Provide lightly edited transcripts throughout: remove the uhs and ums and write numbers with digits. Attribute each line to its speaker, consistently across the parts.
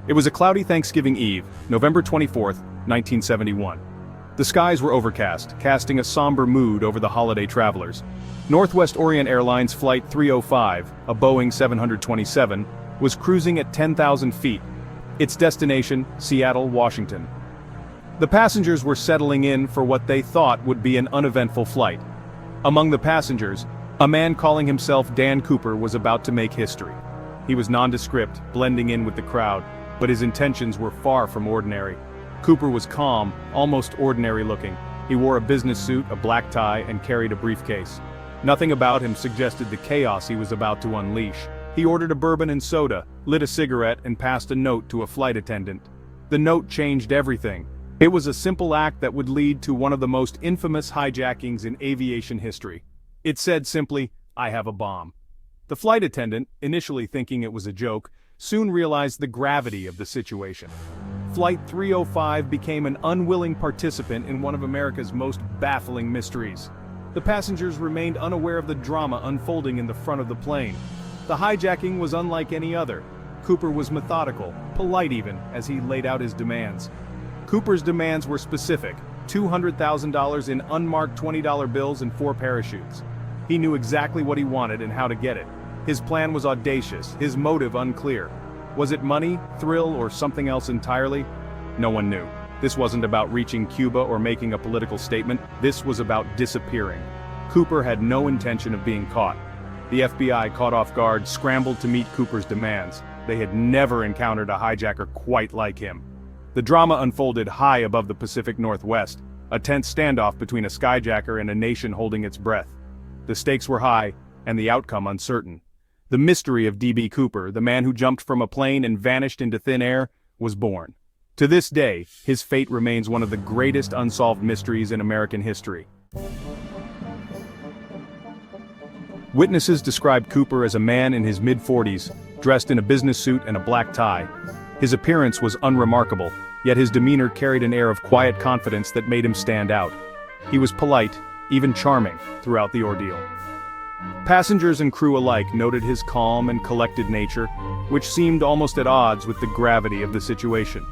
Speaker 1: It was a cloudy Thanksgiving Eve, November 24, 1971. The skies were overcast, casting a somber mood over the holiday travelers. Northwest Orient Airlines Flight 305, a Boeing 727, was cruising at 10,000 feet. Its destination, Seattle, Washington. The passengers were settling in for what they thought would be an uneventful flight. Among the passengers, a man calling himself Dan Cooper was about to make history. He was nondescript, blending in with the crowd, but his intentions were far from ordinary. Cooper was calm, almost ordinary looking. He wore a business suit, a black tie, and carried a briefcase. Nothing about him suggested the chaos he was about to unleash. He ordered a bourbon and soda, lit a cigarette, and passed a note to a flight attendant. The note changed everything. It was a simple act that would lead to one of the most infamous hijackings in aviation history. It said simply, "I have a bomb." The flight attendant, initially thinking it was a joke, soon realized the gravity of the situation. Flight 305 became an unwilling participant in one of America's most baffling mysteries. The passengers remained unaware of the drama unfolding in the front of the plane. The hijacking was unlike any other. Cooper was methodical, polite even, as he laid out his demands. Cooper's demands were specific: $200,000 in unmarked $20 bills and 4 parachutes. He knew exactly what he wanted and how to get it. His plan was audacious, his motive unclear. Was it money, thrill, or something else entirely? No one knew. This wasn't about reaching Cuba or making a political statement, this was about disappearing. Cooper had no intention of being caught. The FBI, caught off guard, scrambled to meet Cooper's demands. They had never encountered a hijacker quite like him. The drama unfolded high above the Pacific Northwest, a tense standoff between a skyjacker and a nation holding its breath. The stakes were high, and the outcome uncertain. The mystery of D.B. Cooper, the man who jumped from a plane and vanished into thin air, was born. To this day, his fate remains one of the greatest unsolved mysteries in American history. Witnesses described Cooper as a man in his mid-40s, dressed in a business suit and a black tie. His appearance was unremarkable, yet his demeanor carried an air of quiet confidence that made him stand out. He was polite, even charming, throughout the ordeal. Passengers and crew alike noted his calm and collected nature, which seemed almost at odds with the gravity of the situation.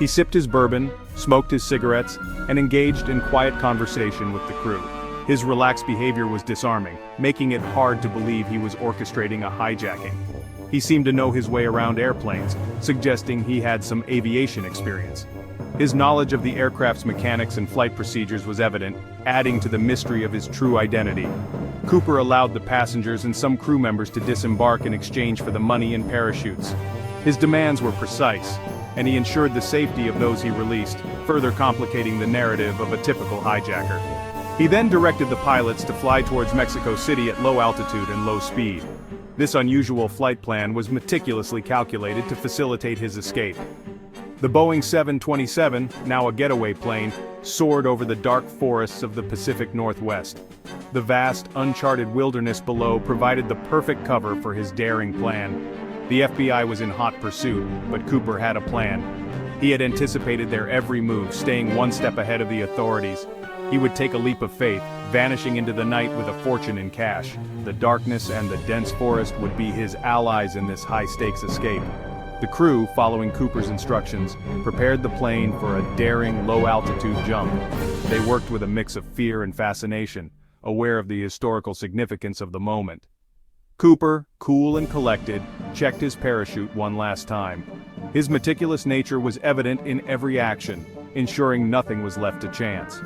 Speaker 1: He sipped his bourbon, smoked his cigarettes, and engaged in quiet conversation with the crew. His relaxed behavior was disarming, making it hard to believe he was orchestrating a hijacking. He seemed to know his way around airplanes, suggesting he had some aviation experience. His knowledge of the aircraft's mechanics and flight procedures was evident, adding to the mystery of his true identity. Cooper allowed the passengers and some crew members to disembark in exchange for the money and parachutes. His demands were precise, and he ensured the safety of those he released, further complicating the narrative of a typical hijacker. He then directed the pilots to fly towards Mexico City at low altitude and low speed. This unusual flight plan was meticulously calculated to facilitate his escape. The Boeing 727, now a getaway plane, soared over the dark forests of the Pacific Northwest. The vast, uncharted wilderness below provided the perfect cover for his daring plan. The FBI was in hot pursuit, but Cooper had a plan. He had anticipated their every move, staying one step ahead of the authorities. He would take a leap of faith, vanishing into the night with a fortune in cash. The darkness and the dense forest would be his allies in this high-stakes escape. The crew, following Cooper's instructions, prepared the plane for a daring, low-altitude jump. They worked with a mix of fear and fascination, aware of the historical significance of the moment. Cooper, cool and collected, checked his parachute one last time. His meticulous nature was evident in every action, ensuring nothing was left to chance.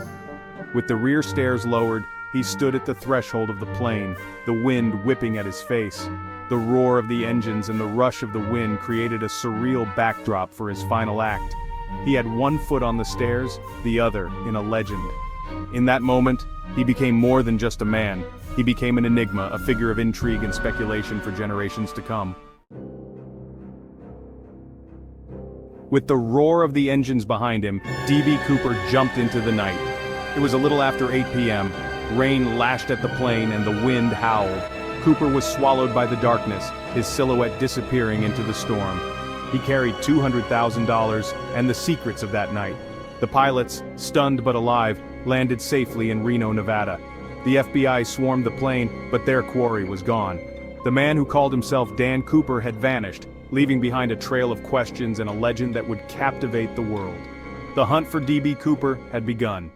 Speaker 1: With the rear stairs lowered, he stood at the threshold of the plane, the wind whipping at his face. The roar of the engines and the rush of the wind created a surreal backdrop for his final act. He had one foot on the stairs, the other in a legend. In that moment, he became more than just a man. He became an enigma, a figure of intrigue and speculation for generations to come. With the roar of the engines behind him, D.B. Cooper jumped into the night. It was a little after 8 p.m. Rain lashed at the plane and the wind howled. Cooper was swallowed by the darkness, his silhouette disappearing into the storm. He carried $200,000 and the secrets of that night. The pilots, stunned but alive, landed safely in Reno, Nevada. The FBI swarmed the plane, but their quarry was gone. The man who called himself Dan Cooper had vanished, leaving behind a trail of questions and a legend that would captivate the world. The hunt for D.B. Cooper had begun.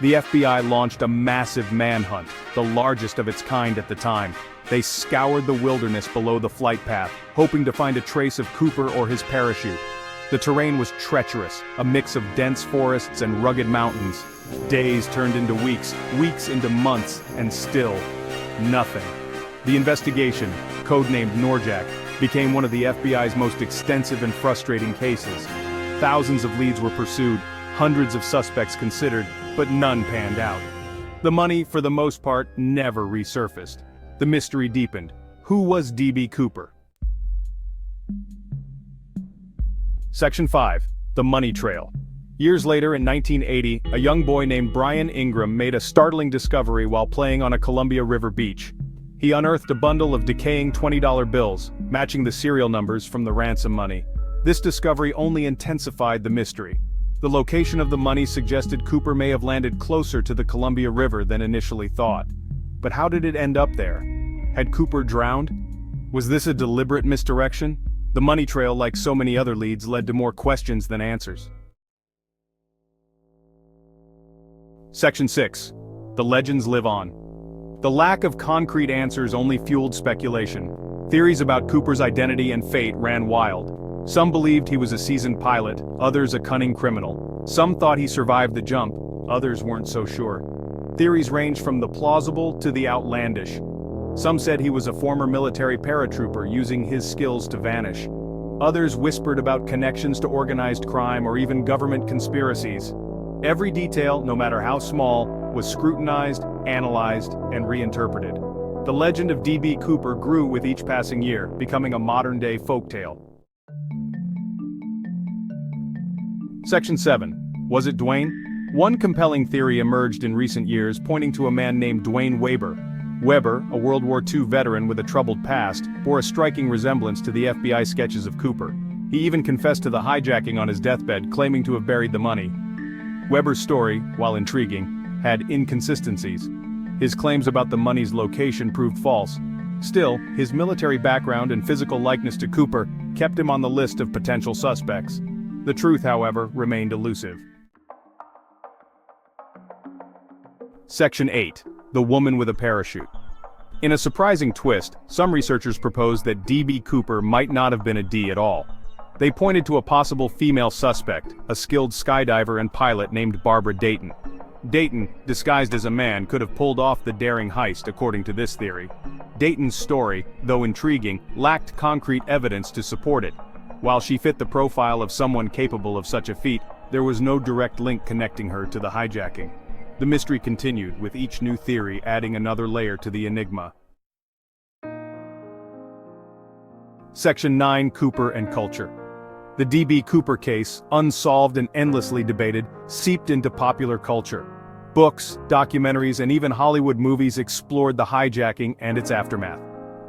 Speaker 1: The FBI launched a massive manhunt, the largest of its kind at the time. They scoured the wilderness below the flight path, hoping to find a trace of Cooper or his parachute. The terrain was treacherous, a mix of dense forests and rugged mountains. Days turned into weeks, weeks into months, and still, nothing. The investigation, codenamed Norjack, became one of the FBI's most extensive and frustrating cases. Thousands of leads were pursued, hundreds of suspects considered, but none panned out. The money, for the most part, never resurfaced. The mystery deepened. Who was D.B. Cooper? Section 5. The Money Trail. Years later in 1980, a young boy named Brian Ingram made a startling discovery while playing on a Columbia River beach. He unearthed a bundle of decaying $20 bills, matching the serial numbers from the ransom money. This discovery only intensified the mystery. The location of the money suggested Cooper may have landed closer to the Columbia River than initially thought. But how did it end up there? Had Cooper drowned? Was this a deliberate misdirection? The money trail, like so many other leads, led to more questions than answers. Section 6. The legends live on. The lack of concrete answers only fueled speculation. Theories about Cooper's identity and fate ran wild. Some believed he was a seasoned pilot, others a cunning criminal. Some thought he survived the jump, others weren't so sure. Theories ranged from the plausible to the outlandish. Some said he was a former military paratrooper using his skills to vanish. Others whispered about connections to organized crime or even government conspiracies. Every detail, no matter how small, was scrutinized, analyzed, and reinterpreted. The legend of D.B. Cooper grew with each passing year, becoming a modern-day folktale. Section 7. Was it Duane? One compelling theory emerged in recent years, pointing to a man named Duane Weber. Weber, a World War II veteran with a troubled past, bore a striking resemblance to the FBI sketches of Cooper. He even confessed to the hijacking on his deathbed, claiming to have buried the money. Weber's story, while intriguing, had inconsistencies. His claims about the money's location proved false. Still, his military background and physical likeness to Cooper kept him on the list of potential suspects. The truth, however, remained elusive. Section 8. The Woman with a Parachute. In a surprising twist, some researchers proposed that D.B. Cooper might not have been a D at all. They pointed to a possible female suspect, a skilled skydiver and pilot named Barbara Dayton. Dayton, disguised as a man, could have pulled off the daring heist according to this theory. Dayton's story, though intriguing, lacked concrete evidence to support it. While she fit the profile of someone capable of such a feat, there was no direct link connecting her to the hijacking. The mystery continued, with each new theory adding another layer to the enigma. Section 9. Cooper and Culture. The D.B. Cooper case, unsolved and endlessly debated, seeped into popular culture. Books, documentaries, and even Hollywood movies explored the hijacking and its aftermath.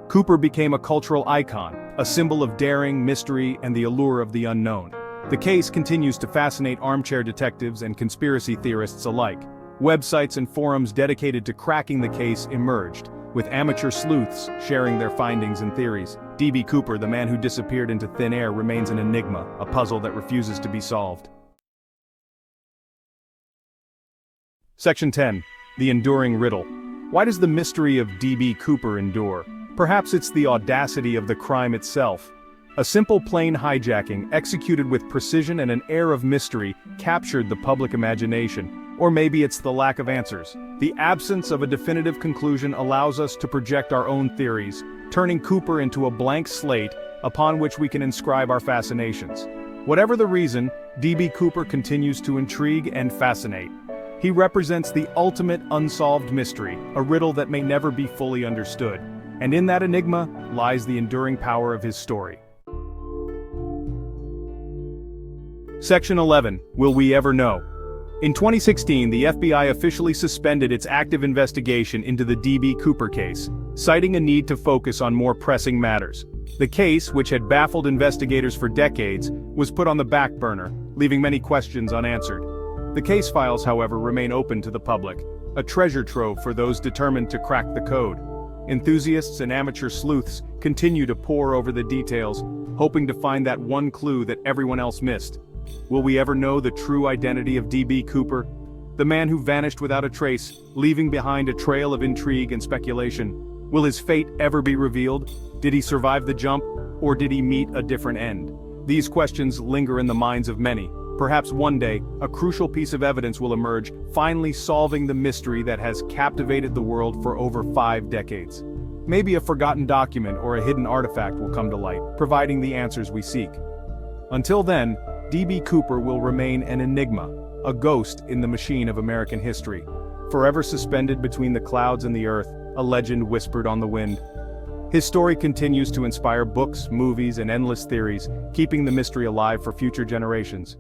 Speaker 1: Cooper became a cultural icon, a symbol of daring, mystery, and the allure of the unknown. The case continues to fascinate armchair detectives and conspiracy theorists alike. Websites and forums dedicated to cracking the case emerged, with amateur sleuths sharing their findings and theories. D.B. Cooper, the man who disappeared into thin air, remains an enigma, a puzzle that refuses to be solved. Section 10. The Enduring Riddle. Why does the mystery of D.B. Cooper endure? Perhaps it's the audacity of the crime itself. A simple plane hijacking, executed with precision and an air of mystery, captured the public imagination. Or maybe it's the lack of answers. The absence of a definitive conclusion allows us to project our own theories, turning Cooper into a blank slate upon which we can inscribe our fascinations. Whatever the reason, D.B. Cooper continues to intrigue and fascinate. He represents the ultimate unsolved mystery, a riddle that may never be fully understood. And in that enigma lies the enduring power of his story. Section 11. Will we ever know? In 2016, the FBI officially suspended its active investigation into the D.B. Cooper case, citing a need to focus on more pressing matters. The case, which had baffled investigators for decades, was put on the back burner, leaving many questions unanswered. The case files, however, remain open to the public, a treasure trove for those determined to crack the code. Enthusiasts and amateur sleuths continue to pore over the details, hoping to find that one clue that everyone else missed. Will we ever know the true identity of D.B. Cooper? The man who vanished without a trace, leaving behind a trail of intrigue and speculation. Will his fate ever be revealed? Did he survive the jump, or did he meet a different end? These questions linger in the minds of many. Perhaps one day, a crucial piece of evidence will emerge, finally solving the mystery that has captivated the world for over 5 decades. Maybe a forgotten document or a hidden artifact will come to light, providing the answers we seek. Until then, D.B. Cooper will remain an enigma, a ghost in the machine of American history. Forever suspended between the clouds and the earth, a legend whispered on the wind. His story continues to inspire books, movies, and endless theories, keeping the mystery alive for future generations.